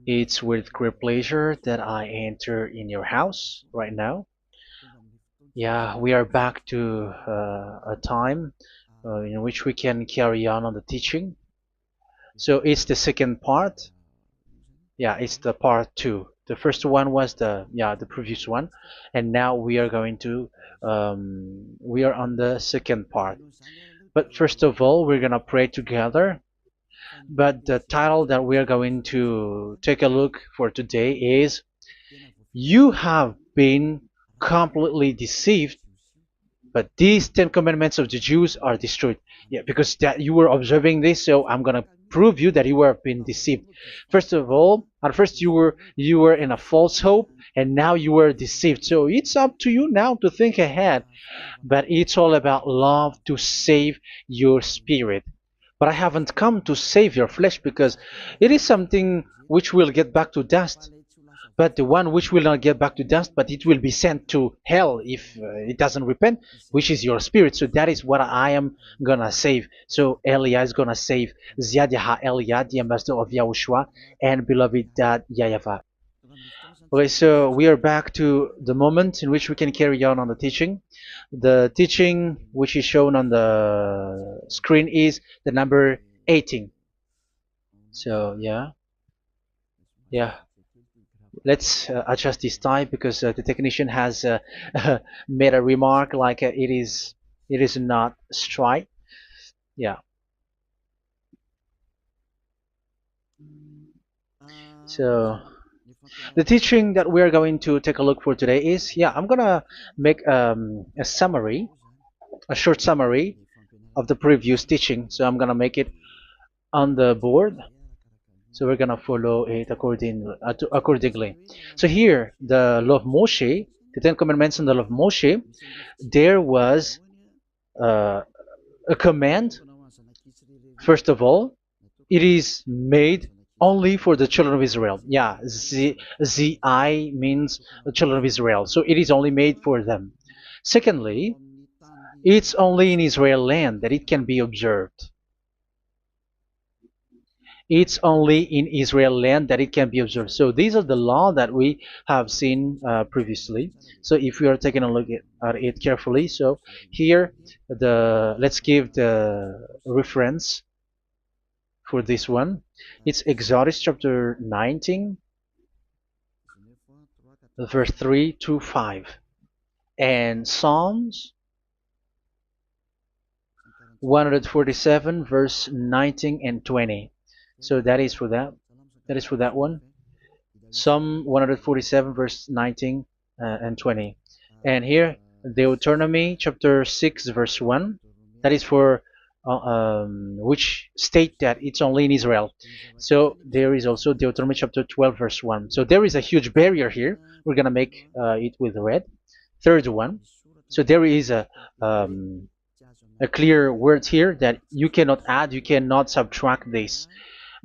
It's with great pleasure that I enter in your house right now. Yeah, we are back to a time in which we can carry on the teaching. So it's the second part. Yeah, it's the part two. The first one was the previous one, and now we are going to we are on the second part. But first of all, we're gonna pray together. But the title that we are going to take a look for today is "You have been completely deceived, but these Ten Commandments of the Jews are destroyed." Yeah, because that you were observing this, so I'm gonna prove you that you were been deceived. First of all, at first you were in a false hope, and now you were deceived. So it's up to you now to think ahead. But it's all about love to save your spirit. But I haven't come to save your flesh because it is something which will get back to dust. But the one which will not get back to dust, but it will be sent to hell if it doesn't repent, which is your spirit. So that is what I am gonna save. So Elia is gonna save Ziadiha Elia, the ambassador of Yahushua, and beloved dad Yayava. Okay, so we are back to the moment in which we can carry on the teaching. The teaching which is shown on the screen is the number 18. So yeah, let's adjust this time because the technician has made a remark like it is not straight. Yeah. So the teaching that we're going to take a look for today is, I'm gonna make a summary, a short summary of the previous teaching. So I'm gonna make it on the board. So we're gonna follow it accordingly. So here, the law of Moshe, the Ten Commandments and the law of Moshe, there was uh, a command. First of all, it is made only for the children of Israel. Yeah, Z-I means the children of Israel. So it is only made for them. Secondly, it's only in Israel land that it can be observed. It's only in Israel land that it can be observed. So these are the law that we have seen previously. So if we are taking a look at it carefully, so here let's give the reference for this one. It's Exodus chapter 19, verse 3 to 5, and Psalms 147, verse 19 and 20. So that is for that. That is for that one. Psalm 147, verse 19 and 20. And here, Deuteronomy chapter 6, verse 1. That is for which state that it's only in Israel. So there is also Deuteronomy chapter 12, verse 1. So there is a huge barrier here. We're going to make it with red. Third one. So there is a clear word here that you cannot add, you cannot subtract this.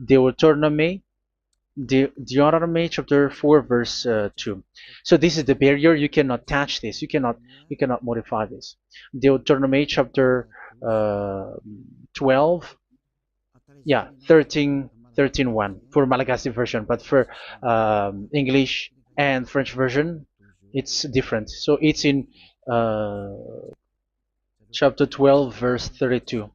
Deuteronomy chapter 4, verse 2. So this is the barrier. You cannot touch this. You cannot modify this. Deuteronomy chapter 12, 13 1 for Malagasy version, but for English and French version, it's different. So it's in uh, chapter 12, verse 32.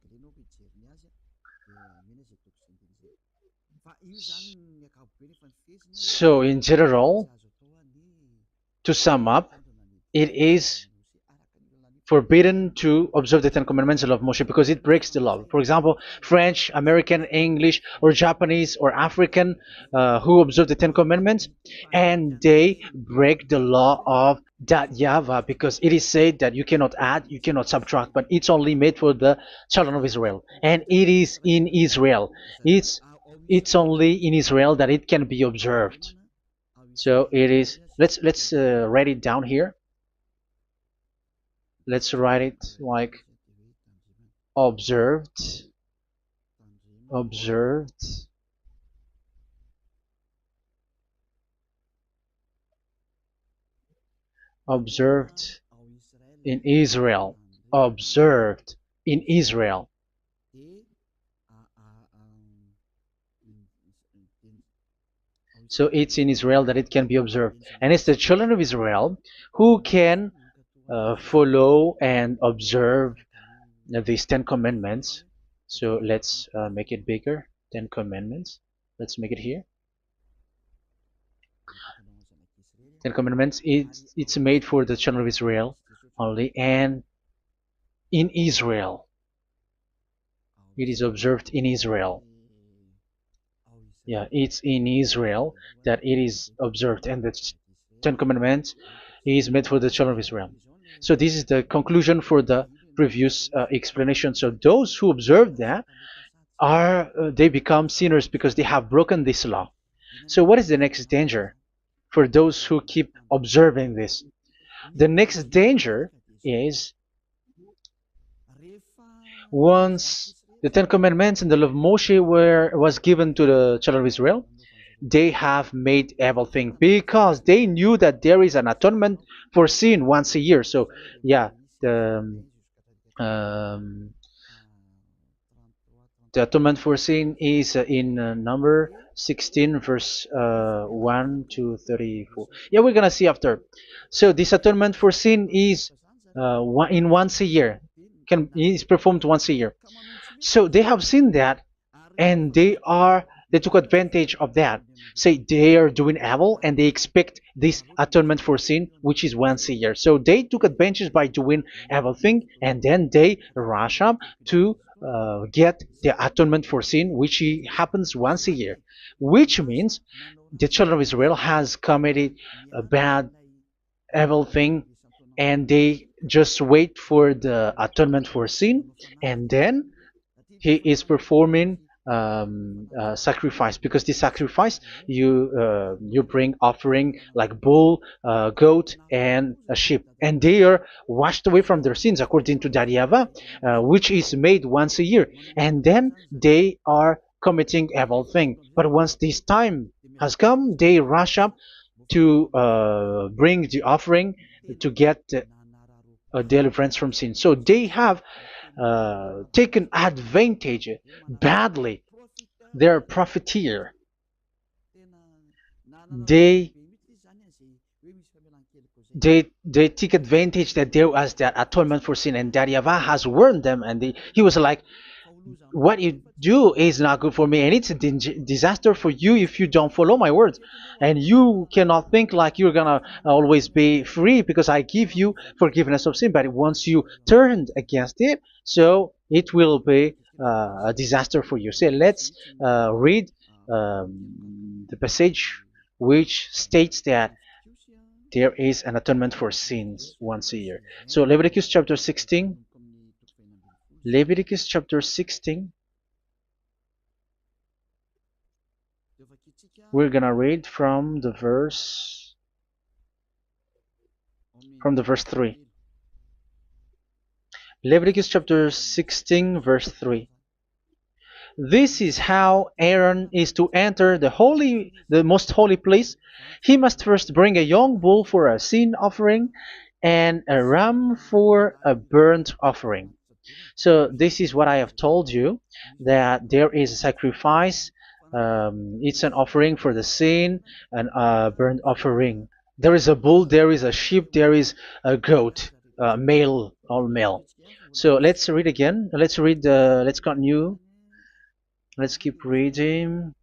So in general, to sum up, it is forbidden to observe the Ten Commandments and love Moshe because it breaks the law. For example, French, American, English, or Japanese or African who observe the Ten Commandments and they break the law of that YAHVAH because it is said that you cannot add, you cannot subtract, but it's only made for the children of Israel, and it is in Israel. It's only in Israel that it can be observed. So it is. Let's write it down here. Let's write it like observed, observed, observed in Israel, observed in Israel. So it's in Israel that it can be observed. And it's the children of Israel who can follow and observe these 10 commandments. So let's make it bigger. 10 commandments. Let's make it here. 10 commandments. It's made for the children of Israel only, and in Israel. It is observed in Israel. Yeah, it's in Israel that it is observed, and the Ten Commandments is made for the children of Israel. So this is the conclusion for the previous explanation. So those who observe that are they become sinners because they have broken this law. So what is the next danger for those who keep observing this? The next danger is once the Ten Commandments and the law of Moshe was given to the children of Israel, they have made everything because they knew that there is an atonement for sin once a year. So yeah, um, the atonement for sin is in number 16 verse 1 to 34. Yeah, we're gonna see after. So this atonement for sin is in once a year, is performed once a year. So they have seen that, and they took advantage of that. Say they are doing evil and they expect this atonement for sin, which is once a year. So they took advantage by doing evil thing, and then they rush up to get the atonement for sin, which happens once a year, which means the children of Israel has committed a bad evil thing, and they just wait for the atonement for sin, and then he is performing sacrifice, because the sacrifice you bring offering like bull, goat, and a sheep, and they are washed away from their sins according to that YAHVAH, which is made once a year, and then they are committing evil thing. But once this time has come, they rush up to bring the offering to get deliverance from sin. So they have taken advantage badly. They're a profiteer. They they take advantage that there was that atonement for sin, and that YAHVAH has warned them, and he was like, what you do is not good for me, and it's a disaster for you if you don't follow my words. And you cannot think like you're gonna always be free because I give you forgiveness of sin, but once you turned against it, so it will be a disaster for you. So let's read the passage which states that there is an atonement for sins once a year. So Leviticus chapter 16. Leviticus chapter 16. We're gonna read from the verse 3. Leviticus chapter 16 verse 3. This is how Aaron is to enter the most holy place. He must first bring a young bull for a sin offering and a ram for a burnt offering. So this is what I have told you, that there is a sacrifice. It's an offering for the sin, and a burnt offering. There is a bull, there is a sheep, there is a goat, male, all male. So let's read again. Let's continue. Let's keep reading.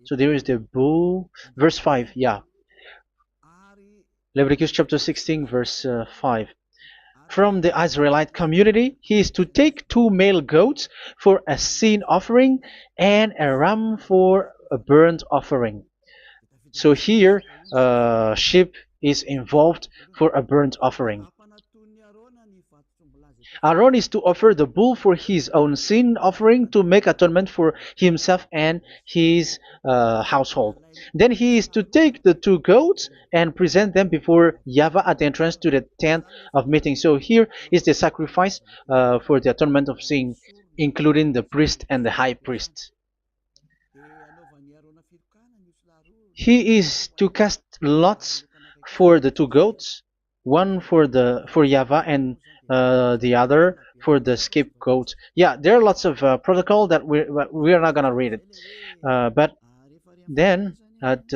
So there is the bull, verse 5. Yeah, Leviticus chapter 16 verse 5. From the Israelite community, he is to take 2 male goats for a sin offering and a ram for a burnt offering. So here, sheep is involved for a burnt offering. Aaron is to offer the bull for his own sin offering to make atonement for himself and his household. Then he is to take the 2 goats and present them before YAHVAH at the entrance to the tent of meeting. So here is the sacrifice for the atonement of sin, including the priest and the high priest. He is to cast lots for the 2 goats, one for YAHVAH and the other for the scapegoat. Yeah, there are lots of protocol that we are not gonna read it, but then at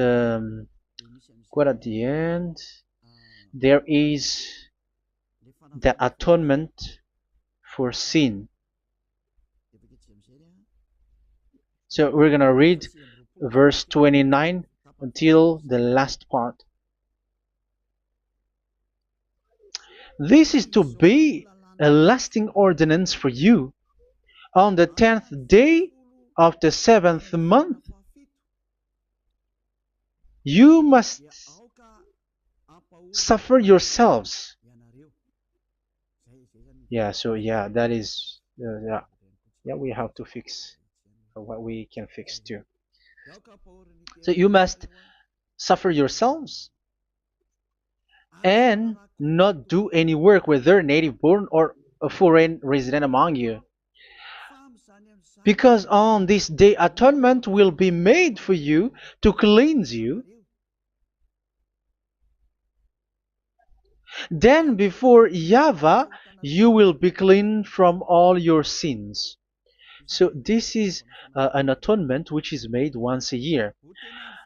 quite at the end, there is the atonement for sin. So we're gonna read verse 29 until the last part. This is to be a lasting ordinance for you. On the 10th day of the 7th month, you must suffer yourselves. Yeah, so yeah, that is, yeah, we have to fix what we can fix too. So you must suffer yourselves and not do any work, whether native born or a foreign resident among you. Because on this day atonement will be made for you to cleanse you. Then before YAHVAH you will be clean from all your sins. So this is an atonement which is made once a year.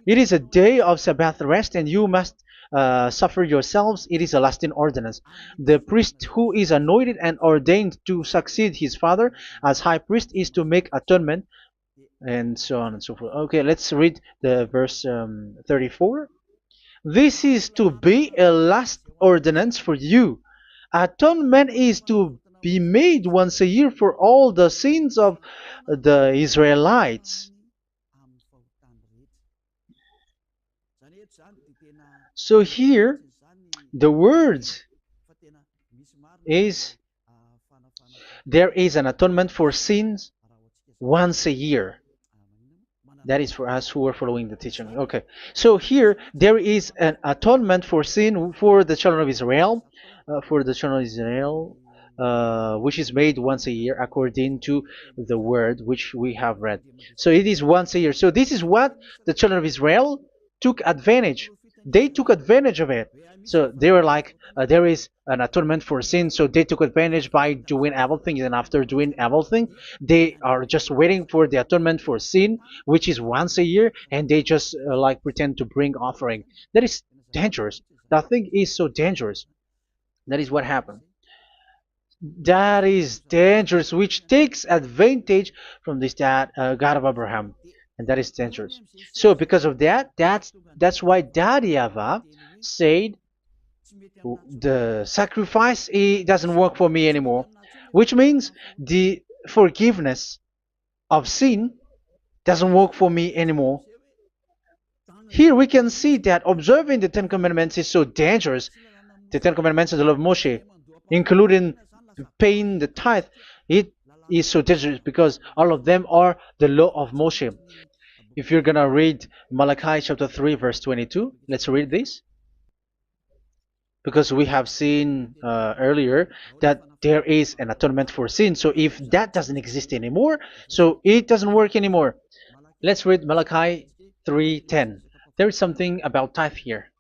It is a day of Sabbath rest, and you must suffer yourselves. It is a lasting ordinance. The priest who is anointed and ordained to succeed his father as high priest is to make atonement, and so on and so forth. Okay, let's read the verse 34. This is to be a last ordinance for you. Atonement is to be made once a year for all the sins of the Israelites. So here, the words is there is an atonement for sins once a year. That is for us who are following the teaching. Okay, so here there is an atonement for sin for the children of Israel, which is made once a year according to the word which we have read. So it is once a year. So this is what the children of Israel took advantage. They took advantage of it. So they were like, there is an atonement for sin, so they took advantage by doing evil things, and after doing evil things, they are just waiting for the atonement for sin, which is once a year, and they just like pretend to bring offering. That is dangerous. That thing is so dangerous. That is what happened. That is dangerous, which takes advantage from this God of Abraham, and that is dangerous. So because of that, that's why Daddy Ava said the sacrifice it doesn't work for me anymore, which means the forgiveness of sin doesn't work for me anymore. Here we can see that observing the Ten Commandments is so dangerous. The Ten Commandments of the law of Moshe, including paying the tithe, it is so dangerous because all of them are the law of Moshe. If you're gonna read Malachi chapter 3 verse 22, let's read this. Because we have seen earlier that there is an atonement for sin. So if that doesn't exist anymore, so it doesn't work anymore. Let's read Malachi 3:10. There is something about tithe here.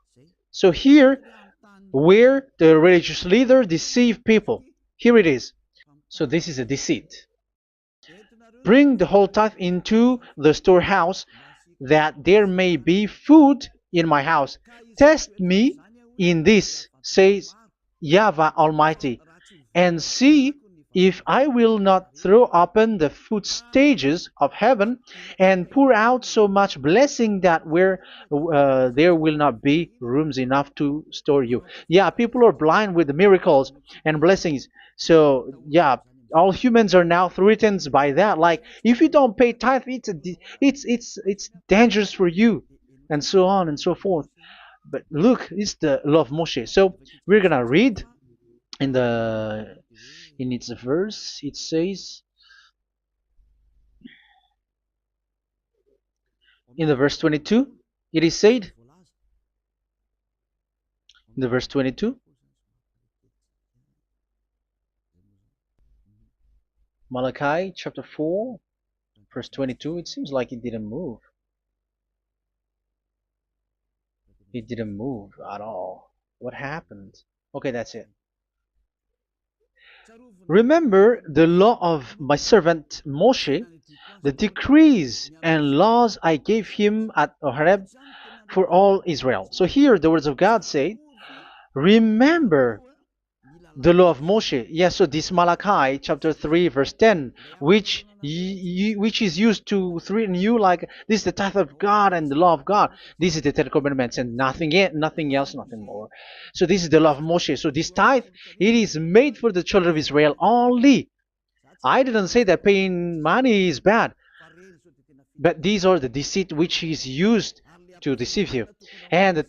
So here, where the religious leader deceive people, here it is. So this is a deceit. Bring the whole tithe into the storehouse, that there may be food in my house. Test me in this, says YAHVAH Almighty, and see if I will not throw open the food stages of heaven and pour out so much blessing that where there will not be rooms enough to store you. Yeah, people are blind with the miracles and blessings. So yeah, all humans are now threatened by that. Like if you don't pay tithe, it's dangerous for you, and so on and so forth. But look, it's the law of Moshe. So we're gonna read in its verse. It says in the verse 22. It is said in the verse 22. Malachi chapter 4 verse 22. It seems like it didn't move. It didn't move at all. What happened? Okay, that's it. Remember the law of my servant Moshe, the decrees and laws I gave him at Horeb for all Israel. So here the words of God say, remember the law of Moshe. Yes, so this Malachi chapter 3 verse 10, which is used to threaten you like this is the tithe of God and the law of God. This is the Ten Commandments and nothing else, nothing more. So this is the law of Moshe. So this tithe, it is made for the children of Israel only. I didn't say that paying money is bad, but these are the deceit which is used to deceive you. And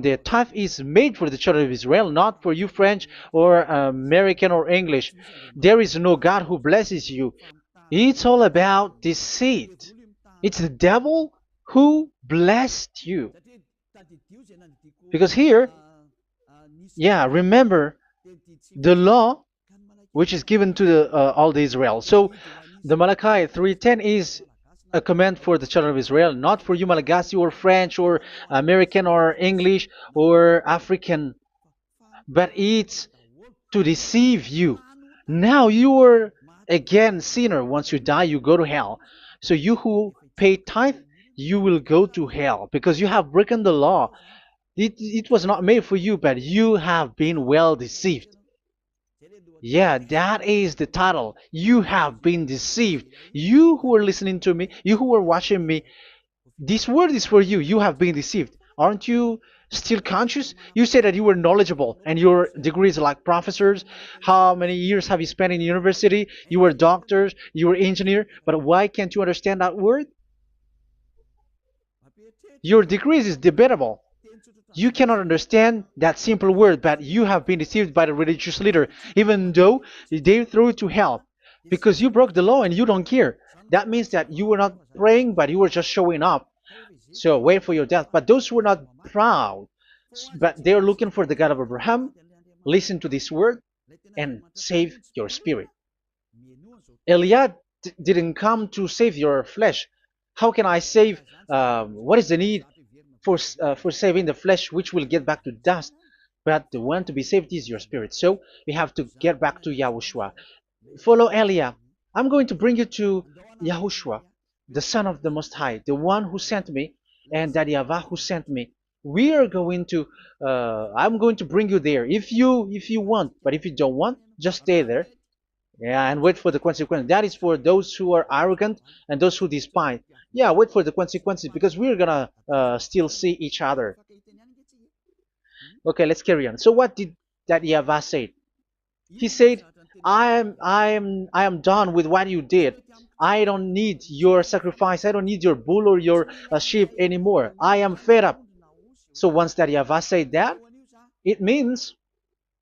the tithe is made for the children of Israel, not for you French or American or English. There is no God who blesses you. It's all about deceit. It's the devil who blessed you. Because here, yeah, remember the law which is given to all the Israel. So the Malachi 3:10 is a command for the children of Israel, not for you Malagasy or French or American or English or African, but it's to deceive you. Now you are again sinner. Once you die, you go to hell. So you who pay tithe, you will go to hell because you have broken the law. It was not made for you, but you have been well deceived. Yeah, that is the title. You have been deceived. You who are listening to me, you who are watching me, this word is for you. You have been deceived. Aren't you still conscious? You said that you were knowledgeable and your degrees are like professors. How many years have you spent in university? You were doctors, you were engineer, but why can't you understand that word? Your degrees is debatable. You cannot understand that simple word, but you have been deceived by the religious leader, even though they threw you to hell because you broke the law and you don't care. That means that you were not praying, but you were just showing up. So wait for your death. But those who are not proud, but they are looking for the God of Abraham, listen to this word and save your spirit. Eliad didn't come to save your flesh. How can I save? What is the need for saving the flesh, which will get back to dust? But the one to be saved is your spirit. So we have to get back to YAHOSHUAH. Follow Eliah. I'm going to bring you to YAHOSHUAH, the Son of the Most High, the one who sent me, and that YAHVAH who sent me. We are going to. I'm going to bring you there if you want, but if you don't want, just stay there. Yeah, and wait for the consequence. That is for those who are arrogant and those who despise. Yeah, wait for the consequences because we're gonna still see each other. Okay, let's carry on. So what did that YAHVAH say? He said, I am done with what you did. I don't need your sacrifice. I don't need your bull or your sheep anymore. I am fed up. So once that YAHVAH said that, it means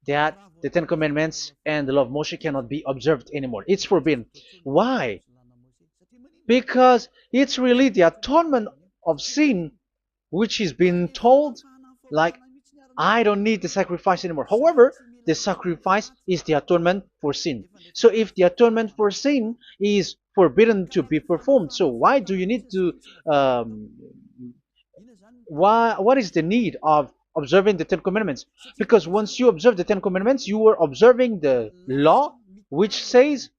that the Ten Commandments and the law of Moshe cannot be observed anymore. It's forbidden. Why? Because it's really the atonement of sin which is being told, like, I don't need the sacrifice anymore. However, the sacrifice is the atonement for sin. So if the atonement for sin is forbidden to be performed, so why do you need to what is the need of observing the Ten Commandments? Because once you observe the Ten Commandments, you are observing the law which says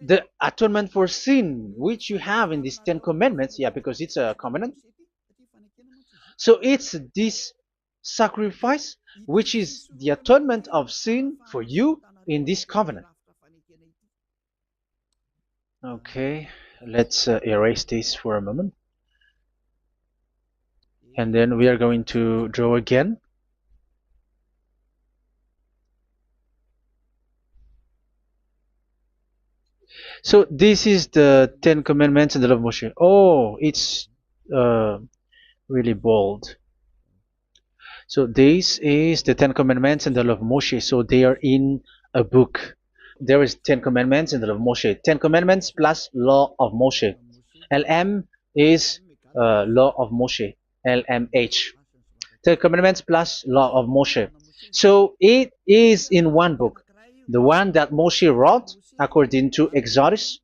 the atonement for sin which you have in these Ten Commandments. Yeah, because it's a covenant. So it's this sacrifice which is the atonement of sin for you in this covenant. Okay, let's erase this for a moment. And then we are going to draw again. So this is the Ten Commandments and the law of Moshe. Oh, it's really bold. So this is the Ten Commandments and the law of Moshe. So they are in a book. There is Ten Commandments and the law of Moshe. Ten Commandments plus law of Moshe. LM is law of Moshe. LMH. Ten Commandments plus law of Moshe. So it is in one book. The one that Moshe wrote according to Exodus.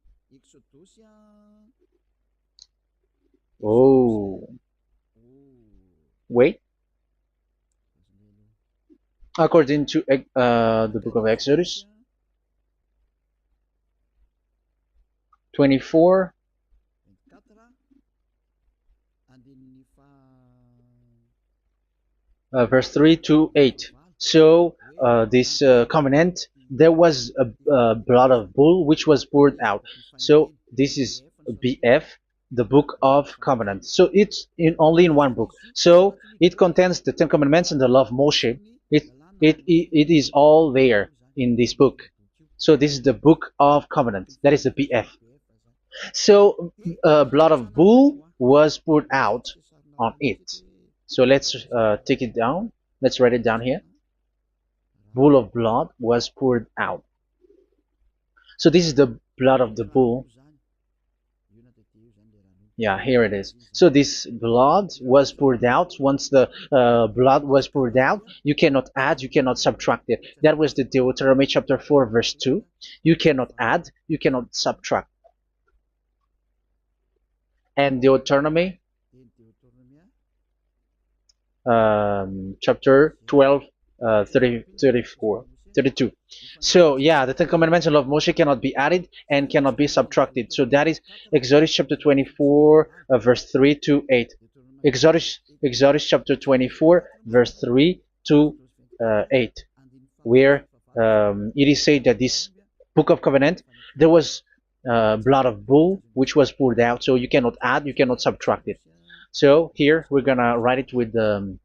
Oh, wait. According to the book of Exodus. 24, verse 3 to 8. So this covenant, there was a blood of bull which was poured out. So this is BF, the book of covenant. So it's only in one book. So it contains the Ten Commandments and the law of Moshe. It is all there in this book. So this is the book of covenant. That is the BF. So blood of bull was poured out on it. So let's take it down. Let's write it down here. Bull of blood was poured out. So this is the blood of the bull. Yeah, here it is. So this blood was poured out. Once the blood was poured out, you cannot add, you cannot subtract it. That was the Deuteronomy chapter 4, verse 2. You cannot add, you cannot subtract. And Deuteronomy chapter 12, 32. So yeah, the Ten Commandments and law of Moshe cannot be added and cannot be subtracted. So that is Exodus chapter 24, verse 3 to 8. Exodus chapter 24, verse 3 to 8, where it is said that this book of covenant, there was blood of bull which was poured out. So you cannot add, you cannot subtract it. So here we're gonna write it with a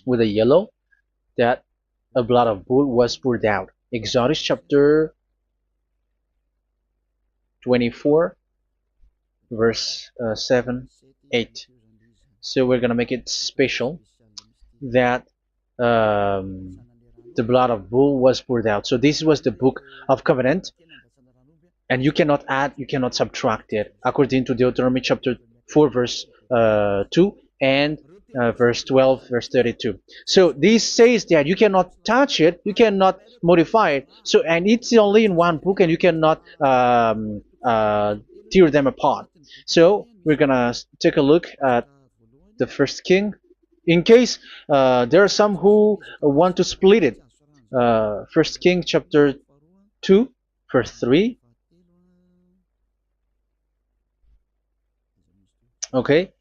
yellow, that a blood of bull was poured out. Exodus chapter 24, verse 7, 8. So we're gonna make it special that the blood of bull was poured out. So this was the book of covenant, and you cannot add, you cannot subtract it, according to Deuteronomy chapter 4, verse 2 and verse 12, verse 32. So this says that you cannot touch it, you cannot modify it. So, and it's only in one book, and you cannot tear them apart. So we're gonna take a look at the first king, in case there are some who want to split it. First King chapter 2, verse 3. Okay.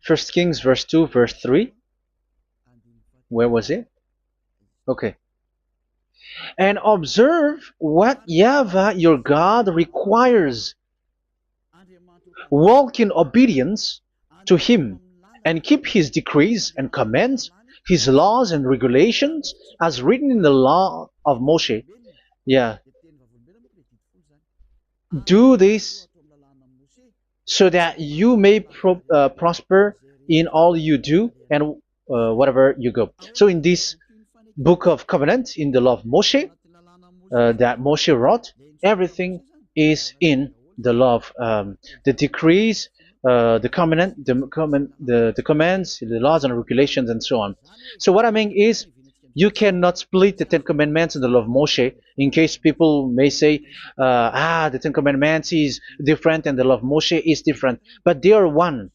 First Kings verse 2, verse 3. Where was it? Okay. And observe what YAHVAH your God requires. Walk in obedience to him, and keep his decrees and commands, his laws and regulations, as written in the law of Moshe. Yeah. Do this so that you may prosper in all you do and whatever you go. So in this book of covenant, in the law of Moshe, that Moshe wrote, everything is in the law of the decrees, the covenant, the commands, the laws and regulations, and so on. So what I mean is, you cannot split the Ten Commandments and the law of Moshe. In case people may say, the Ten Commandments is different and the law of Moshe is different, but they are one.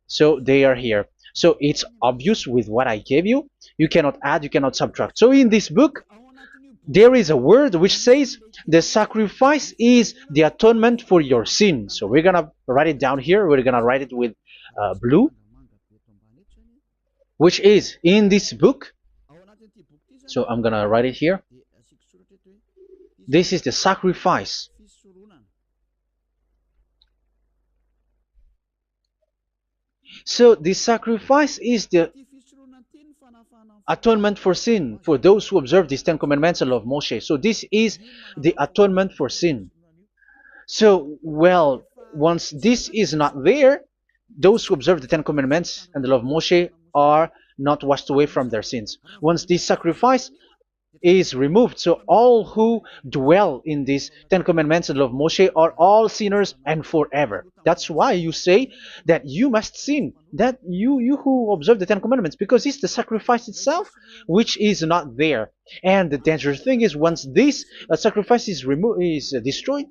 So they are here. So it's obvious with what I gave you. You cannot add, you cannot subtract. So in this book, there is a word which says the sacrifice is the atonement for your sin. So we're gonna write it down here. We're gonna write it with blue, which is in this book. So I'm gonna write it here. This is the sacrifice. So the sacrifice is the atonement for sin for those who observe these Ten Commandments and law of Moshe. So this is the atonement for sin. So, well, once this is not there, those who observe the Ten Commandments and the law of Moshe are not washed away from their sins. Once this sacrifice is removed, so all who dwell in these Ten Commandments and law of Moshe are all sinners and forever. That's why you say that you must sin, that you who observe the Ten Commandments, because it's the sacrifice itself which is not there. And the dangerous thing is, once this sacrifice is destroyed,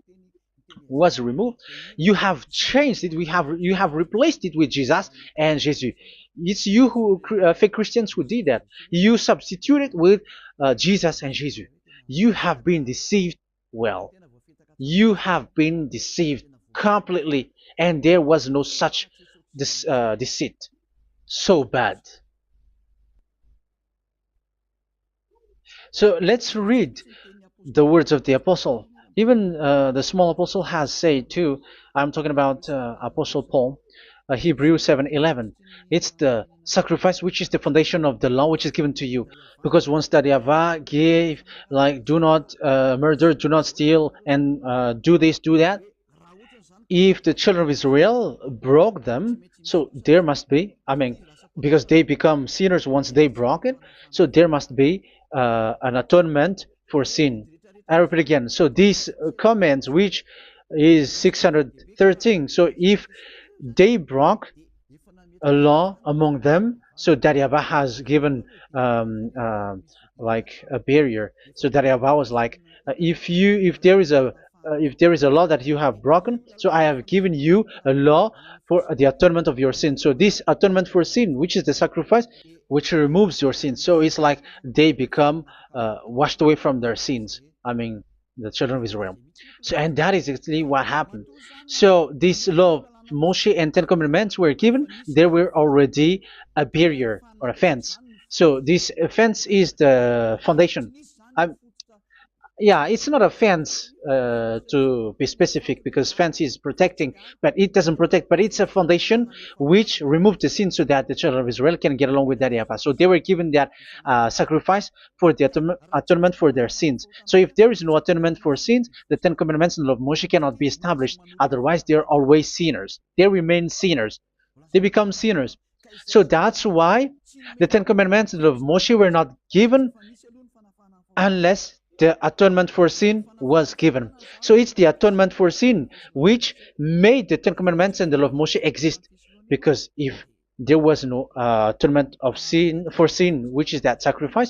was removed, you have changed it. You have replaced it with Jesus and Jesus. It's you who fake Christians who did that. You substitute it with Jesus and Jesus. You have been deceived Well, you have been deceived completely, and there was no such deceit. So bad. So let's read the words of the apostle. Even the small apostle has said too. I'm talking about Apostle Paul, Hebrews 7:11. It's the sacrifice which is the foundation of the law which is given to you. Because once that Yahweh gave, like, do not murder, do not steal, and do this, do that, if the children of Israel broke them, so there must be, I mean, because they become sinners once they broke it, so there must be an atonement for sin. I repeat again. So these comments, which is 613, so if they broke a law among them, so that Yahweh has given like a barrier. So that Yahweh was like, if there is a law that you have broken, so I have given you a law for the atonement of your sin. So this atonement for sin, which is the sacrifice, which removes your sin. So it's like they become washed away from their sins. I mean, the children of Israel. So, and that is actually what happened. So this law of Moshe and Ten Commandments were given. There were already a barrier or a fence. So this fence is the foundation. I'm, yeah, it's not a fence to be specific, because fence is protecting, but it doesn't protect. But it's a foundation which removed the sin so that the children of Israel can get along with that Yahweh. So they were given that sacrifice for the atonement for their sins. So if there is no atonement for sins, the Ten Commandments and the law of Moshe cannot be established. Otherwise, they are always sinners. They remain sinners. They become sinners. So that's why the Ten Commandments and the law of Moshe were not given unless the atonement for sin was given. So it's the atonement for sin which made the Ten Commandments and the law of Moshe exist. Because if there was no atonement of sin for sin, which is that sacrifice,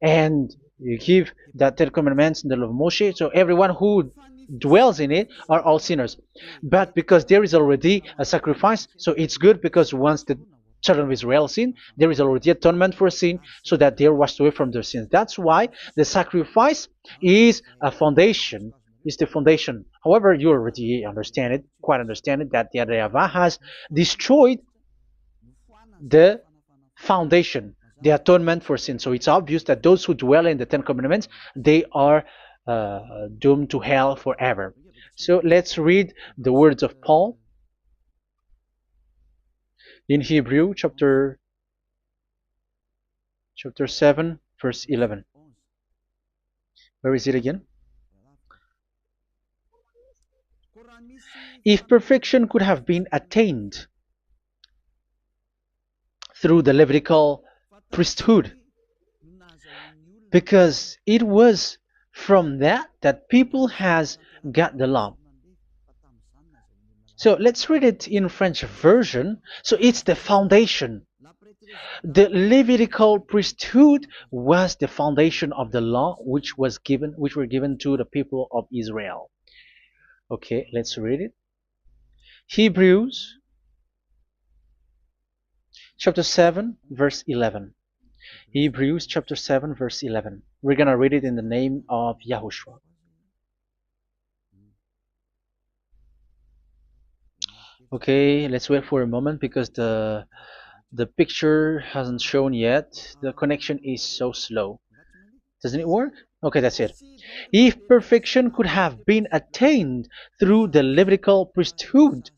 and you give that Ten Commandments and the law of Moshe, so everyone who dwells in it are all sinners. But because there is already a sacrifice, so it's good, because once the children of Israel sin, there is already atonement for sin, so that they are washed away from their sins. That's why the sacrifice is a foundation, is the foundation. However, you already understand it, quite understand it, that the Yahweh has destroyed the foundation, the atonement for sin. So it's obvious that those who dwell in the Ten Commandments, they are doomed to hell forever. So let's read the words of Paul in Hebrew chapter 7 verse 11. Where is it again? If perfection could have been attained through the Levitical priesthood, because it was from that people has got the law. So let's read it in French version. So it's the foundation. The Levitical priesthood was the foundation of the law which were given to the people of Israel. Okay, let's read it. Hebrews chapter 7 verse 11. Hebrews chapter 7 verse 11. We're going to read it in the name of YAHOSHUAH. Okay, let's wait for a moment, because the picture hasn't shown yet. The connection is so slow. Doesn't it work? Okay, that's it. If perfection could have been attained through the Levitical priesthood,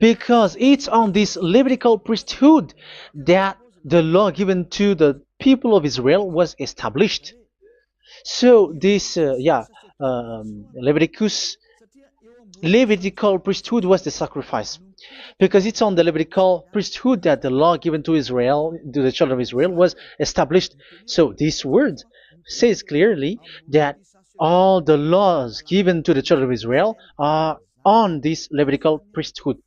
because it's on this Levitical priesthood that the law given to the people of Israel was established. So this, Levitical priesthood was the sacrifice, because it's on the Levitical priesthood that the law given to Israel, to the children of Israel, was established. So this word says clearly that all the laws given to the children of Israel are on this Levitical priesthood.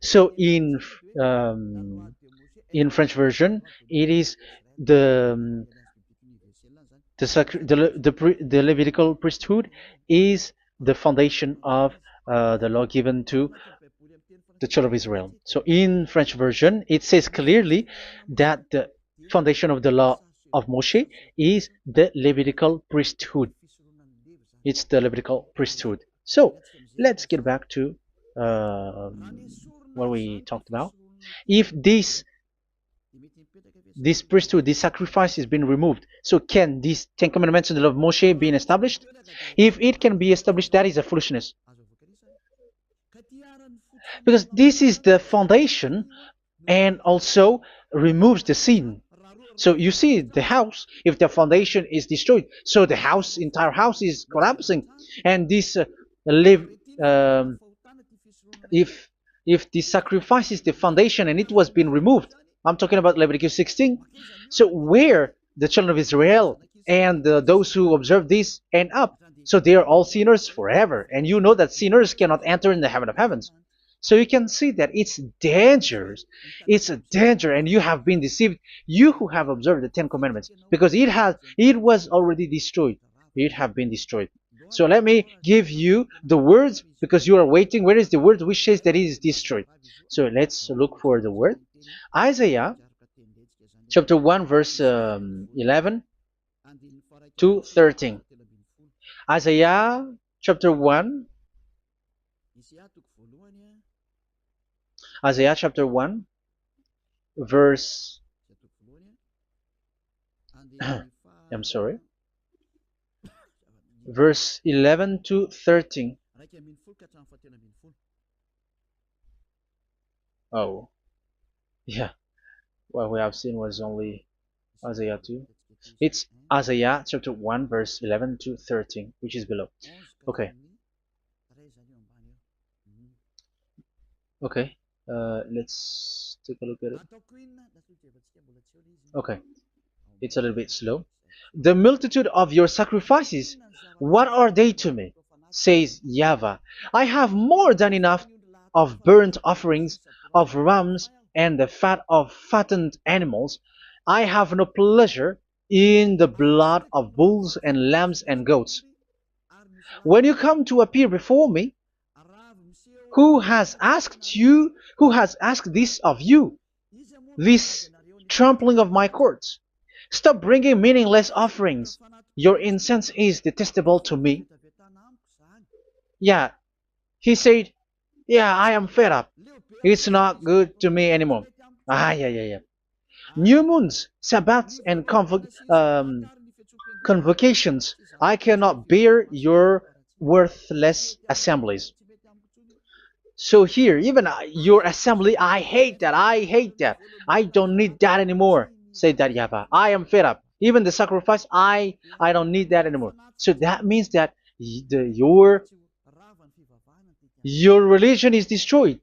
So in French version, it is the Levitical priesthood is the foundation of the law given to the children of Israel. So in French version, it says clearly that the foundation of the law of Moshe is the Levitical priesthood. It's the Levitical priesthood. So let's get back to what we talked about. If this priesthood, this sacrifice is being removed, so can these Ten Commandments and the law of Moshe be established? If it can be established, that is a foolishness. Because this is the foundation and also removes the sin. So you see the house, if the foundation is destroyed, so the house, entire house is collapsing. And this live, um, if the sacrifice is the foundation and it was being removed, I'm talking about Leviticus 16. So where the children of Israel and those who observe this end up, so they are all sinners forever. And you know that sinners cannot enter in the heaven of heavens. So you can see that it's dangerous. It's a danger, and you have been deceived. You who have observed the Ten Commandments, because it was already destroyed. It have been destroyed. So let me give you the words, because you are waiting. Where is the word which says that it is destroyed? So let's look for the word. Isaiah chapter 1 verse 11 to 13. Isaiah chapter 1. Isaiah chapter 1 verse I'm sorry, verse 11 to 13. Oh, yeah, what we have seen was only Isaiah 2. It's Isaiah chapter 1 verse 11 to 13, which is below. Okay. Okay. Let's take a look at it. Okay. It's a little bit slow. The multitude of your sacrifices, what are they to me? Says YAHVAH. I have more than enough of burnt offerings, of rams, and the fat of fattened animals. I have no pleasure in the blood of bulls and lambs and goats. When you come to appear before me, who has asked this of you, this trampling of my courts? Stop bringing meaningless offerings. Your incense is detestable to me. Yeah, he said, yeah, I am fed up. It's not good to me anymore. Yeah. New moons, Sabbaths, and convocations. I cannot bear your worthless assemblies. So here, even your assembly, I hate that. I hate that. I don't need that anymore. Say that, YAHVAH. I am fed up. Even the sacrifice, I don't need that anymore. So that means that your religion is destroyed.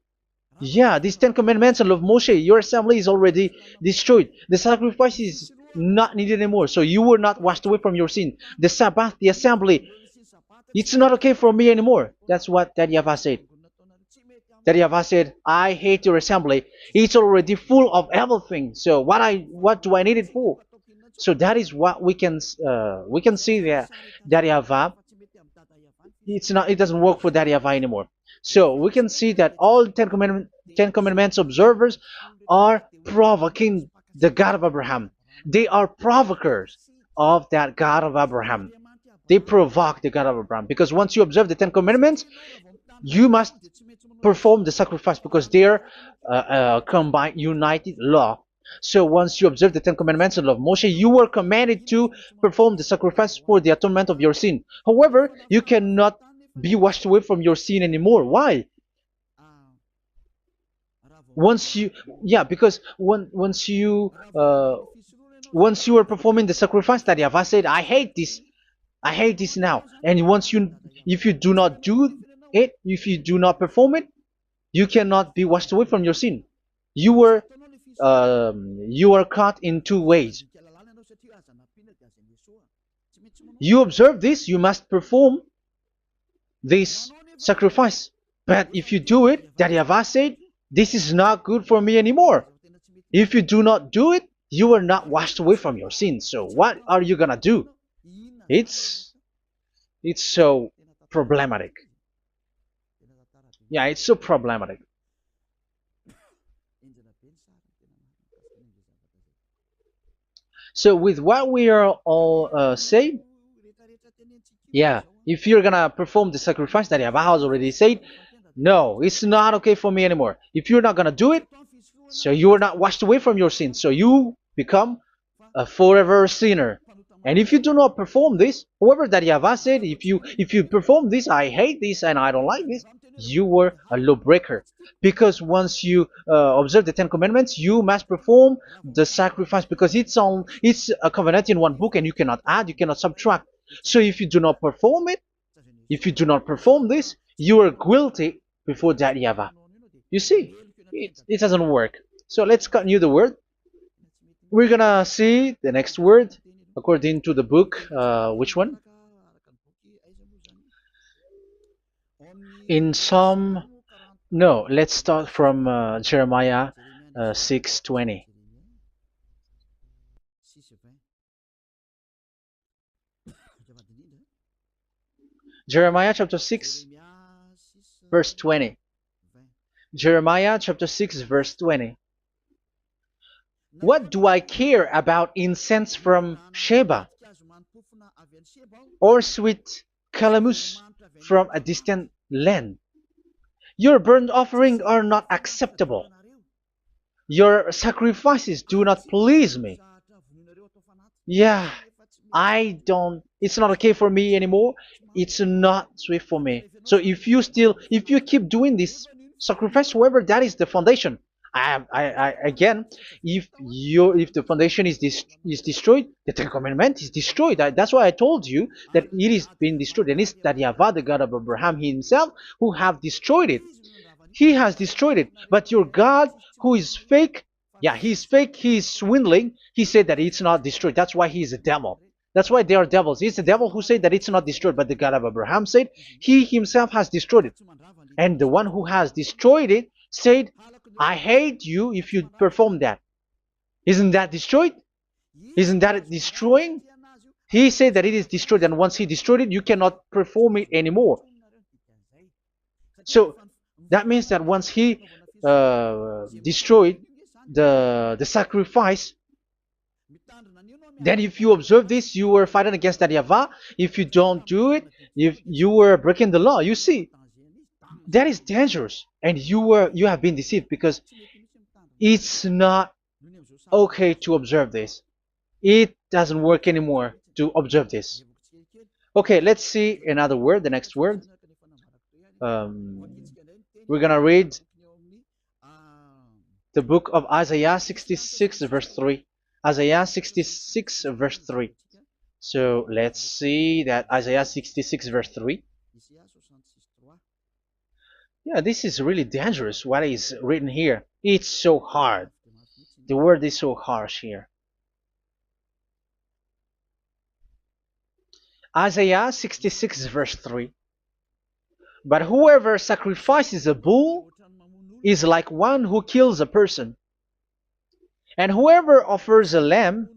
Yeah, these Ten Commandments and of Moshe, your assembly is already destroyed. The sacrifice is not needed anymore. So you were not washed away from your sin. The Sabbath, the assembly, it's not okay for me anymore. That's what that YAHVAH said. That YAHVAH said, I hate your assembly. It's already full of everything. So what do I need it for? So that is what we can see there. That YAHVAH, it doesn't work for that YAHVAH anymore. So we can see that all Ten Commandments observers are provoking the God of Abraham. They are provokers of that God of Abraham. They provoke the God of Abraham, because once you observe the Ten Commandments, you must perform the sacrifice, because they're combined, united law. So once you observe the Ten Commandments and love Moshe, you were commanded to perform the sacrifice for the atonement of your sin. However, you cannot be washed away from your sin anymore. Why? Because once you are performing the sacrifice that YAHVAH said, I hate this now. And if you do not do it, if you do not perform it, you cannot be washed away from your sin. You are caught in two ways. You observe this, you must perform this sacrifice. But if you do it, that YAHVAH said, this is not good for me anymore. If you do not do it, you are not washed away from your sins. So what are you gonna do? It's so problematic. Yeah, it's so problematic. So with what we are all saying, yeah, if you're gonna perform the sacrifice that Yahweh has already said, no, it's not okay for me anymore. If you're not gonna do it, so you are not washed away from your sins, so you become a forever sinner. And if you do not perform this, whoever that Yahweh said, if you perform this, I hate this and I don't like this, you were a lawbreaker. Because once you observe the Ten Commandments, you must perform the sacrifice because it's a covenant in one book and you cannot add, you cannot subtract. So if you do not perform it, if you do not perform this, you are guilty before that Yahweh. You see, it doesn't work. So let's continue the word. We're gonna see the next word according to the book. Which one? In Psalm. No, let's start from Jeremiah 6:20. Jeremiah chapter 6, verse 20. Jeremiah chapter 6, verse 20. What do I care about incense from Sheba or sweet calamus from a distant land? Your burnt offerings are not acceptable. Your sacrifices do not please me. Yeah, it's not okay for me anymore. It's not sweet for me. So if you keep doing this sacrifice, however, that is the foundation. Again, if the foundation is destroyed, the Ten Commandment is destroyed. That's why I told you that it is being destroyed, and it's that Yahweh, the God of Abraham himself, who have destroyed it. He has destroyed it. But your God, who is fake, yeah, he's fake, he's swindling. He said that it's not destroyed. That's why he is a devil. That's why they are devils. It's the devil who said that it's not destroyed, but the God of Abraham said he himself has destroyed it. And the one who has destroyed it said, I hate you if you perform that. Isn't that destroyed? Isn't that destroying? He said that it is destroyed, and once he destroyed it, you cannot perform it anymore. So that means that once he destroyed the sacrifice, then if you observe this, you were fighting against that Yahweh. If you don't do it, if you were breaking the law, you see, that is dangerous, and you have been deceived because it's not okay to observe this. It doesn't work anymore to observe this. Okay, let's see another word, the next word. We're gonna read the book of Isaiah 66 verse 3. Isaiah 66 verse 3. So let's see that Isaiah 66 verse 3. Yeah, this is really dangerous what is written here. It's so hard. The word is so harsh here. Isaiah 66 verse 3. But whoever sacrifices a bull is like one who kills a person. And whoever offers a lamb...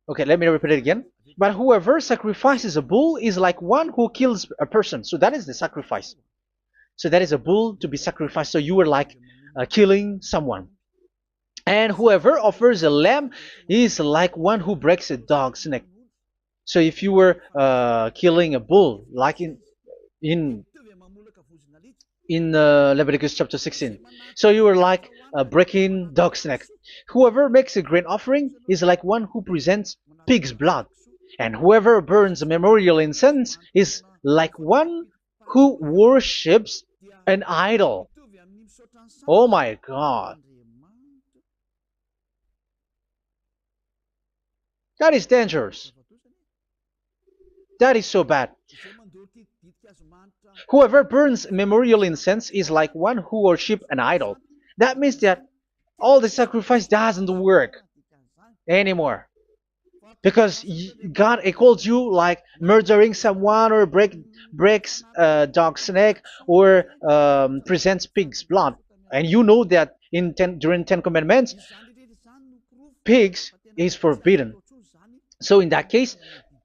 Okay, let me repeat it again. But whoever sacrifices a bull is like one who kills a person. So that is the sacrifice. So that is a bull to be sacrificed. So you were like killing someone. And whoever offers a lamb is like one who breaks a dog's neck. So if you were killing a bull, like in Leviticus chapter 16, so you were like breaking dog's neck. Whoever makes a grain offering is like one who presents pig's blood, and whoever burns a memorial incense is like one who worships an idol. Oh my God. That is dangerous. That is so bad. Whoever burns memorial incense is like one who worships an idol. That means that all the sacrifice doesn't work anymore. Because God calls you like murdering someone or breaks a dog's neck or presents pig's blood. And you know that during 10 Commandments, pigs is forbidden. So in that case,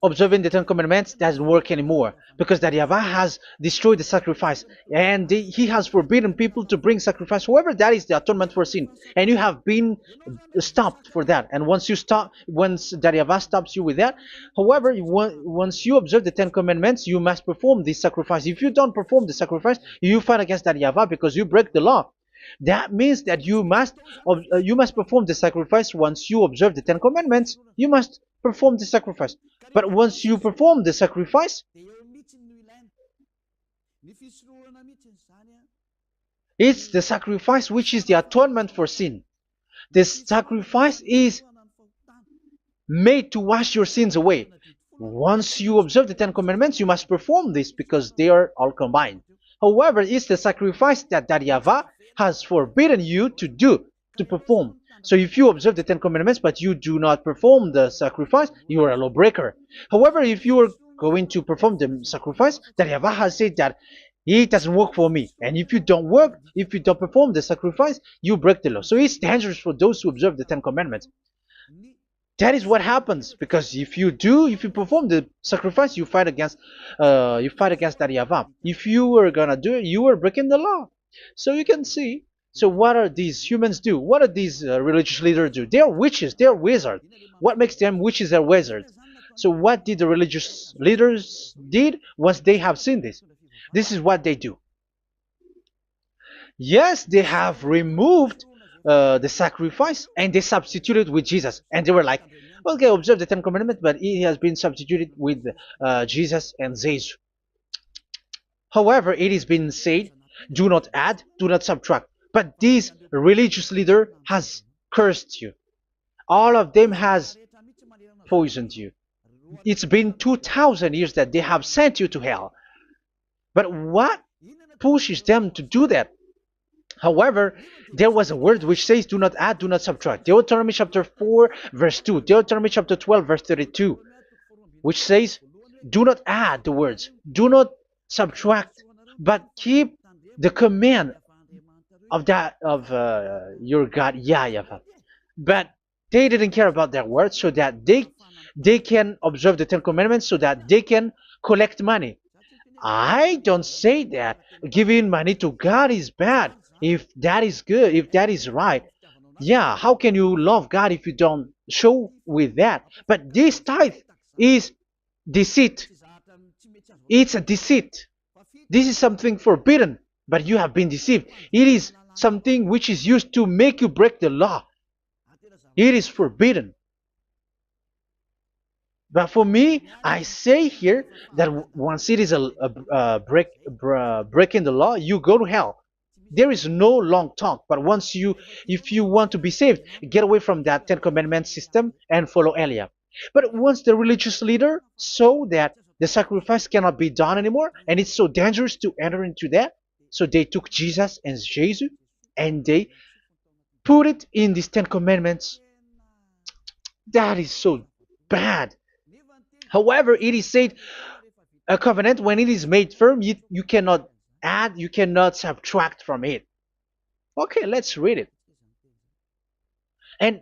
observing the Ten Commandments doesn't work anymore because that Yahweh has destroyed the sacrifice and he has forbidden people to bring sacrifice. However, that is the atonement for sin, and you have been stopped for that. And once you stop, once that Yahweh stops you with that, however, once you observe the Ten Commandments, you must perform this sacrifice. If you don't perform the sacrifice, you fight against that Yahweh because you break the law. That means that you must perform the sacrifice. Once you observe the Ten Commandments, you must perform the sacrifice. But once you perform the sacrifice, it's the sacrifice which is the atonement for sin. This sacrifice is made to wash your sins away. Once you observe the Ten Commandments, you must perform this because they are all combined. However, it's the sacrifice that Yahweh has forbidden you to do, to perform. So if you observe the Ten Commandments but you do not perform the sacrifice, you are a lawbreaker. However, if you are going to perform the sacrifice, that Yahweh has said that it doesn't work for me. And if you don't perform the sacrifice, you break the law. So it's dangerous for those who observe the Ten Commandments. That is what happens, because if you perform the sacrifice, you fight against that Yahweh. If you are gonna do it, you are breaking the law. So you can see. So what are these humans do? What are these religious leaders do? They are witches. They are wizards. What makes them witches or wizards? So what did the religious leaders did once they have seen this? This is what they do. Yes, they have removed the sacrifice and they substituted with Jesus. And they were like, okay, observe the Ten Commandments, but it has been substituted with Jesus and Jesus. However, it has been said, do not add, do not subtract. But this religious leader has cursed you. All of them has poisoned you. It's been 2,000 years that they have sent you to hell. But what pushes them to do that? However, there was a word which says, do not add, do not subtract. Deuteronomy chapter 4, verse 2. Deuteronomy chapter 12, verse 32. Which says, do not add the words. Do not subtract. But keep the command of your God, YAHVAH. But they didn't care about their words, so that they can observe the Ten Commandments, so that they can collect money. I don't say that giving money to God is bad. If that is good, if that is right, yeah, how can you love God if you don't show with that? But this tithe is deceit. It's a deceit. This is something forbidden, but you have been deceived. It is something which is used to make you break the law. It is forbidden. But for me, I say here that once it is breaking the law, you go to hell. There is no long talk. But if you want to be saved, get away from that Ten Commandments system and follow Eliah. But once the religious leader saw that the sacrifice cannot be done anymore, and it's so dangerous to enter into that, so they took Jesus and Jesus and they put it in these Ten Commandments. That is so bad. However, it is said, a covenant, when it is made firm, you cannot add, you cannot subtract from it. Okay, let's read it. And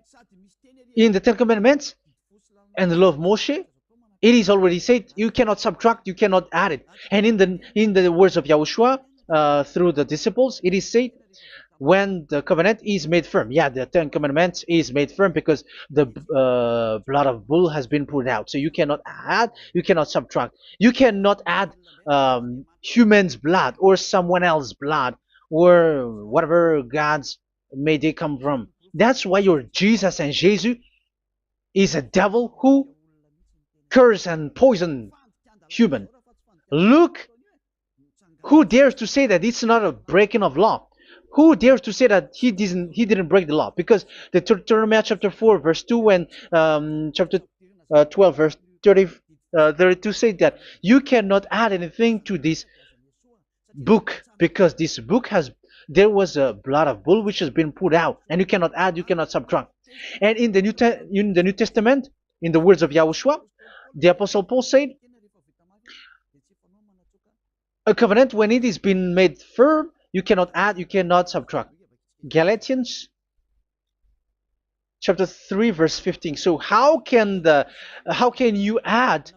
in the Ten Commandments and the law of Moshe, it is already said, you cannot subtract, you cannot add it. And in the words of YAHOSHUAH, through the disciples, it is said, when the covenant is made firm. Yeah, the Ten Commandments is made firm because the blood of bull has been poured out. So you cannot add, you cannot subtract. You cannot add human's blood or someone else's blood or whatever gods may they come from. That's why your Jesus and Jesus is a devil who curse and poison human. Look, who dares to say that it's not a breaking of law? Who dares to say that he didn't break the law? Because the Deuteronomy chapter 4 verse 2 and chapter 12 verse 32 say that you cannot add anything to this book, because this book there was a blood of bull which has been put out, and you cannot add, you cannot subtract. And in the New Testament, in the words of YAHOSHUAH, the Apostle Paul said, a covenant, when it is been made firm, you cannot add, you cannot subtract. Galatians chapter 3 verse 15. So how can you add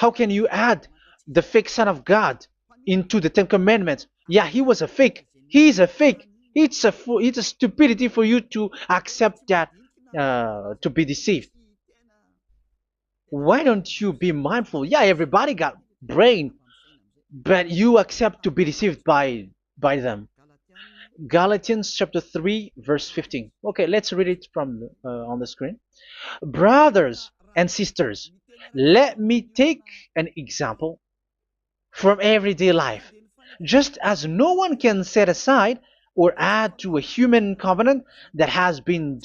How can you add the fake Son of God into the Ten Commandments? Yeah, he was a fake. He is a fake. It's a stupidity for you to accept that, to be deceived. Why don't you be mindful? Yeah, everybody got brain, but you accept to be deceived by them. Galatians chapter 3 verse 15. Okay, let's read it from on the screen. Brothers and sisters, let me take an example from everyday life. Just as no one can set aside or add to a human covenant that has been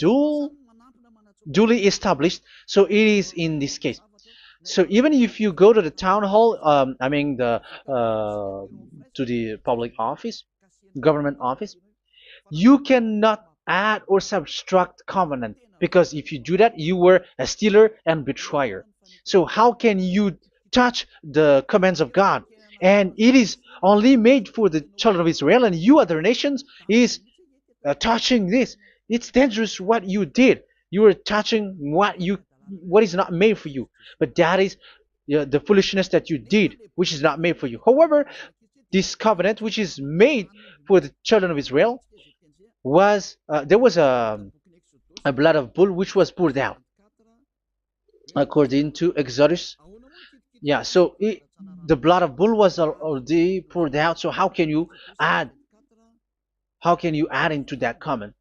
duly established, so it is in this case. So even if you go to the town hall, I mean to the public office, government office, you cannot add or subtract covenant, because if you do that, you were a stealer and betrayer. So how can you touch the commands of God? And it is only made for the children of Israel, and you other nations is touching this. It's dangerous what you did. You are touching what is not made for you. But that is the foolishness that you did, which is not made for you. However, this covenant, which is made for the children of Israel, was there was a blood of bull which was poured out according to Exodus. Yeah, so the blood of bull was already poured out. So add how can you add into that comment?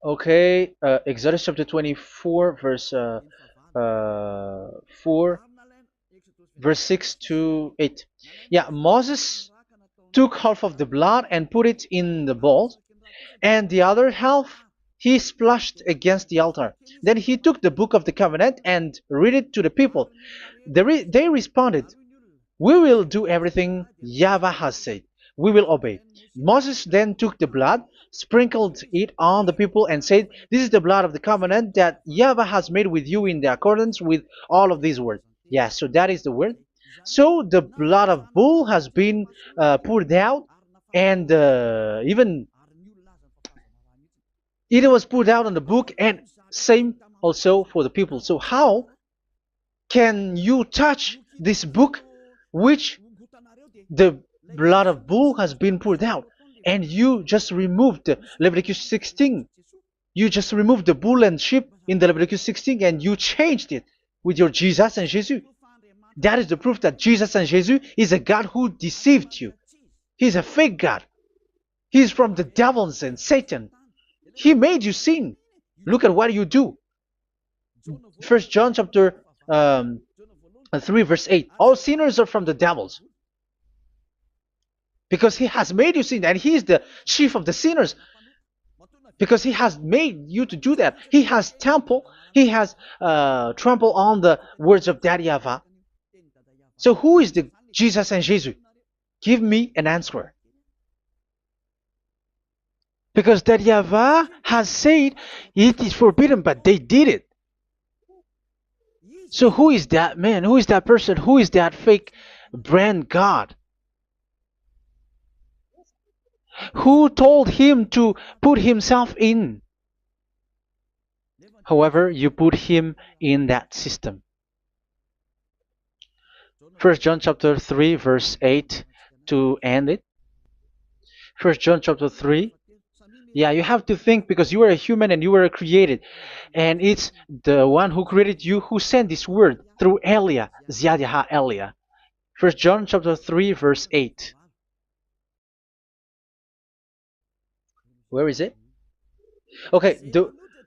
Okay, Exodus chapter 24 verse 4 verse 6 to 8. Yeah, Moses took half of the blood and put it in the bowl, and the other half he splashed against the altar. Then he took the book of the covenant and read it to the people. They responded, "We will do everything YAHVAH has said. We will obey." Moses then took the blood, sprinkled it on the people, and said, "This is the blood of the covenant that YAHVAH has made with you in the accordance with all of these words." Yeah, so that is the word. So the blood of bull has been poured out, and even it was poured out on the book, and same also for the people. So how can you touch this book which the blood of bull has been poured out, and you just removed Leviticus 16? You just removed the bull and sheep in the Leviticus 16, and you changed it with your Jesus and Jesus. That is the proof that Jesus and Jesus is a God who deceived you. He's a fake God. He's from the devils and Satan. He made you sin. Look at what you do. First John chapter 3 verse 8. All sinners are from the devils, because he has made you sin, and he is the chief of the sinners, because he has made you to do that. He has trampled on the words of Daddy YAHVAH. So who is the Jesus and Jesus? Give me an answer. Because Daddy YAHVAH has said it is forbidden, but they did it. So who is that man? Who is that person? Who is that fake brand God? Who told him to put himself in? However, you put him in that system. First John chapter 3 verse 8 to end it. First John chapter 3. Yeah, you have to think, because you are a human and you were created. And it's the one who created you who sent this word through Elia, Ziadiha Elia. First John chapter 3 verse 8. Where is it? Okay,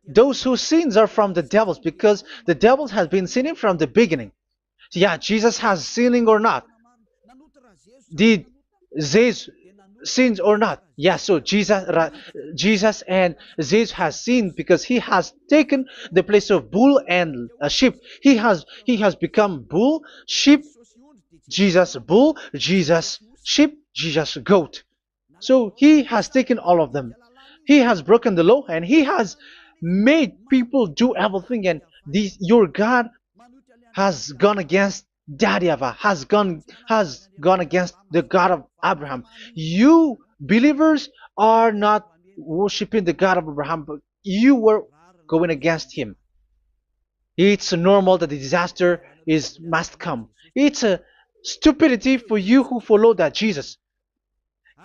those whose sins are from the devils, because the devils has been sinning from the beginning. Yeah, Jesus has sinning or not? Did Jesus sins or not? Yeah, so Jesus and Jesus has sinned, because he has taken the place of bull and a sheep. He has become bull, sheep, Jesus bull, Jesus sheep, Jesus goat. So he has taken all of them. He has broken the law, and he has made people do everything. And your God has gone against Daddy YAHVAH, has gone against the God of Abraham. You believers are not worshiping the God of Abraham, but you were going against him. It's normal that the disaster is must come. It's a stupidity for you who follow that Jesus.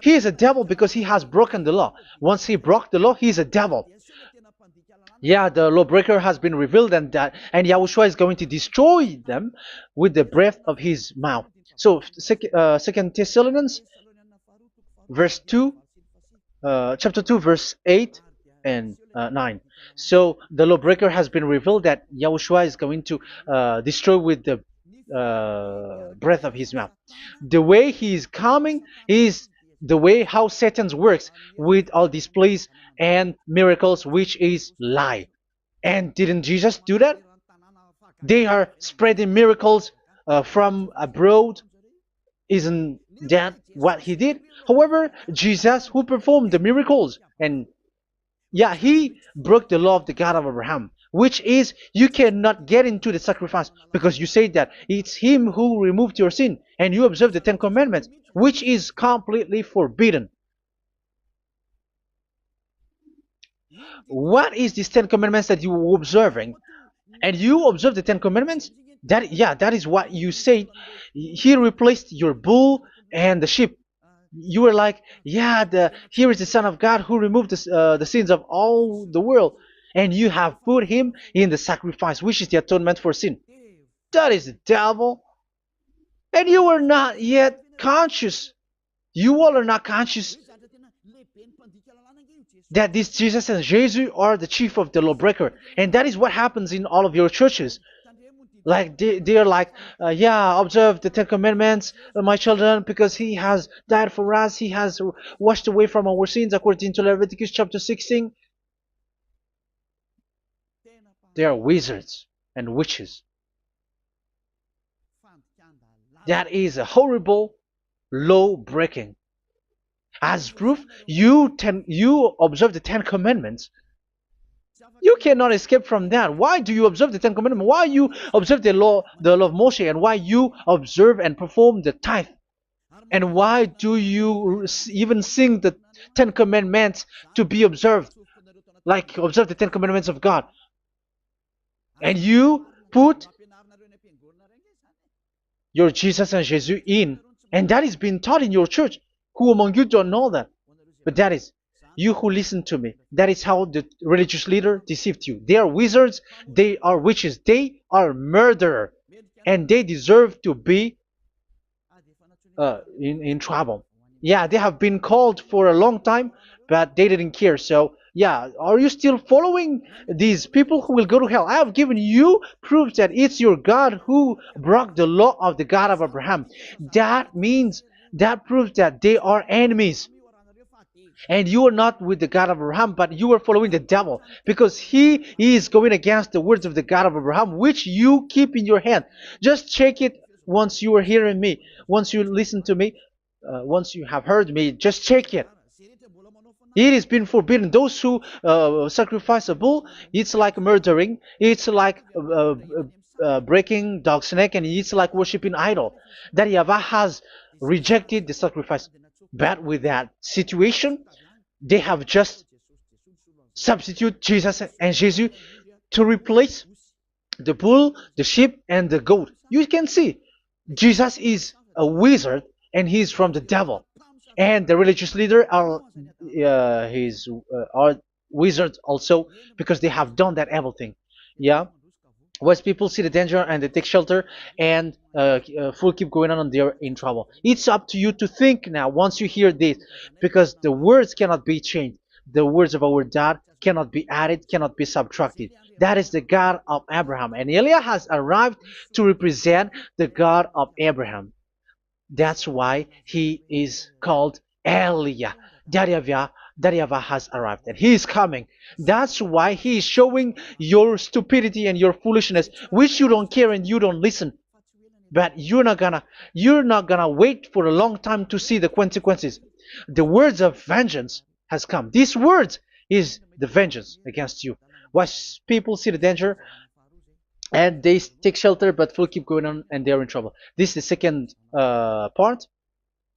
He is a devil because he has broken the law. Once he broke the law, he is a devil. Yeah, the lawbreaker has been revealed, and Yahushua is going to destroy them with the breath of his mouth. So, Second Thessalonians, verse 2, chapter 2, verse 8 and 9. So the lawbreaker has been revealed that Yahushua is going to destroy with the breath of his mouth. The way he is coming is the way how Satan works with all displays and miracles, which is lie. And didn't Jesus do that? They are spreading miracles from abroad. Isn't that what he did? However, Jesus, who performed the miracles, and yeah, he broke the law of the God of Abraham, which is you cannot get into the sacrifice because you say that it's him who removed your sin, and you observe the Ten Commandments, which is completely forbidden. What is these Ten Commandments that you were observing? And you observe the Ten Commandments? That is what you said. He replaced your bull and the sheep. You were like, yeah, here is the Son of God who removed the sins of all the world, and you have put him in the sacrifice, which is the atonement for sin. That is the devil. And you are not yet conscious. You all are not conscious that this Jesus and Jesus are the chief of the lawbreaker. And that is what happens in all of your churches. Like they are like, yeah, observe the Ten Commandments, my children, because he has died for us. He has washed away from our sins according to Leviticus chapter 16. They are wizards and witches. That is a horrible law breaking. As proof, you observe the Ten Commandments. You cannot escape from that. Why do you observe the Ten Commandments? Why you observe the law of Moshe, and why you observe and perform the tithe? And why do you even sing the Ten Commandments to be observed? Like observe the Ten Commandments of God. And you put your Jesus and Jesus in. And that is being taught in your church. Who among you don't know that? But that is you who listen to me. That is how the religious leader deceived you. They are wizards. They are witches. They are murderers. And they deserve to be in trouble. Yeah, they have been called for a long time, but they didn't care. So, yeah, are you still following these people who will go to hell? I have given you proof that it's your God who broke the law of the God of Abraham. That means, that proves that they are enemies. And you are not with the God of Abraham, but you are following the devil, because he is going against the words of the God of Abraham, which you keep in your hand. Just check it once you are hearing me, once you listen to me, once you have heard me, just check it. It has been forbidden. Those who sacrifice a bull, it's like murdering, it's like breaking dog's neck, and it's like worshiping idol. That YAHVAH has rejected the sacrifice. But with that situation, they have just substitute Jesus and Jesus to replace the bull, the sheep, and the goat. You can see Jesus is a wizard, and he's from the devil. And the religious leader are wizards also, because they have done that evil thing. Yeah. Once people see the danger and they take shelter, and full keep going on, and they're in trouble. It's up to you to think now once you hear this, because the words cannot be changed. The words of our God cannot be added, cannot be subtracted. That is the God of Abraham, and Eliah has arrived to represent the God of Abraham. That's why he is called Eliah. YAHVAH has arrived, and he is coming. That's why he is showing your stupidity and your foolishness, which you don't care and you don't listen. But you're not gonna wait for a long time to see the consequences. The words of vengeance has come. These words is the vengeance against you. Watch people see the danger and they take shelter, but will keep going on, and they're in trouble. This is the second part.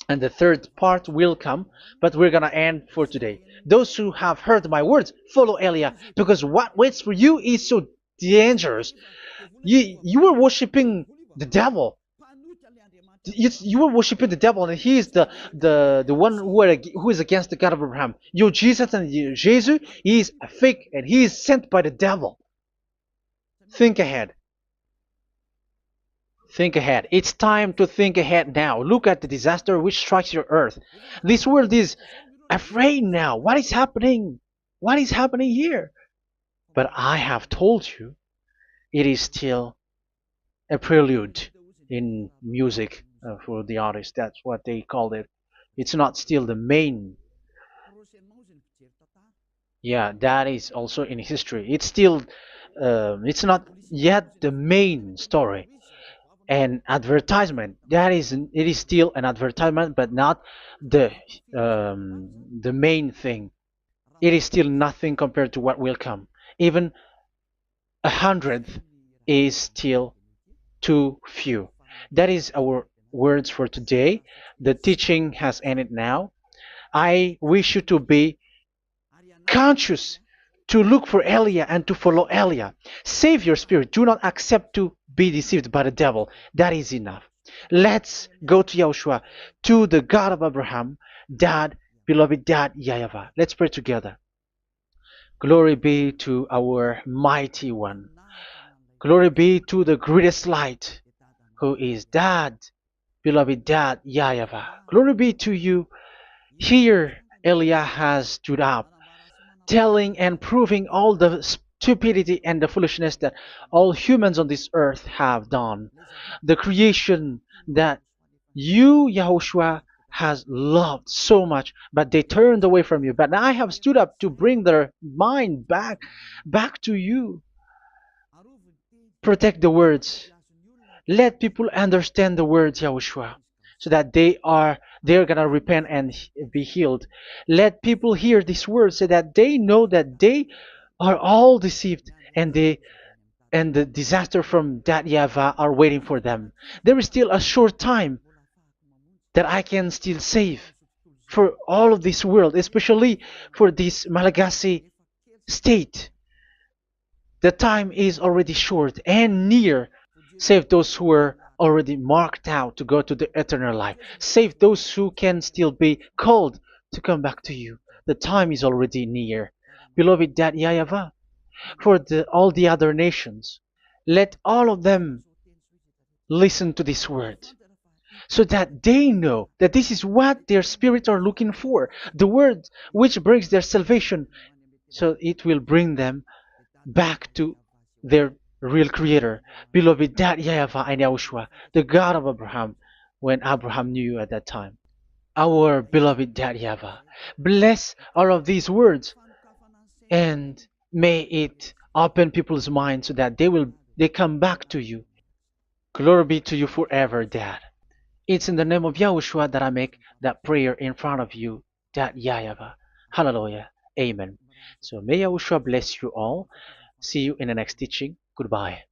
And the third part will come, but we're gonna end for today. Those who have heard my words, follow Eliah, because what waits for you is so dangerous. You were worshiping the devil. You were worshiping the devil, and he is the one who is against the God of Abraham. You Jesus, and you, Jesus, he is a fake, and he is sent by the devil. Think ahead. Think ahead. It's time to think ahead now. Look at the disaster which strikes your earth. This world is afraid now. What is happening? What is happening here? But I have told you, it is still a prelude in music for the artist. That's what they called it. It's not still the main. Yeah, that is also in history. It's still, it's not yet the main story. And advertisement, that is, it is still an advertisement, but not the the main thing. It is still nothing compared to what will come. Even a hundredth is still too few. That is our words for today. The teaching has ended now. I wish you to be conscious, to look for Elia and to follow Elia. Save your spirit. Do not accept to be deceived by the devil. That is enough. Let's go to Yahushua, to the God of Abraham, Dad, beloved Dad, YAHVAH. Let's pray together. Glory be to our mighty one. Glory be to the greatest light, who is Dad, beloved Dad, YAHVAH. Glory be to you. Here, Elia has stood up, telling and proving all the stupidity and the foolishness that all humans on this earth have done. The creation that you, Yahushua, has loved so much, but they turned away from you. But I have stood up to bring their mind back to you. Protect the words. Let people understand the words, Yahushua, so that they're gonna repent and be healed. Let people hear these words so that they know that they are all deceived, and the disaster from that YAHVAH are waiting for them. There is still a short time that I can still save for all of this world, especially for this Malagasy state. The time is already short and near. Save those who are already marked out to go to the eternal life. Save those who can still be called to come back to you. The time is already near. Beloved Dad YAHVAH, for all the other nations, let all of them listen to this word, so that they know that this is what their spirits are looking for, the word which brings their salvation, so it will bring them back to their real creator, beloved Dad YAHVAH and Yahushua, the God of Abraham, when Abraham knew you at that time. Our beloved Dad YAHVAH, bless all of these words, and may it open people's minds so that they come back to you. Glory be to you forever, Dad. It's in the name of Yahushua that I make that prayer in front of you, Dad YAHVAH. Hallelujah. Amen. So may Yahushua bless you all. See you in the next teaching. Goodbye.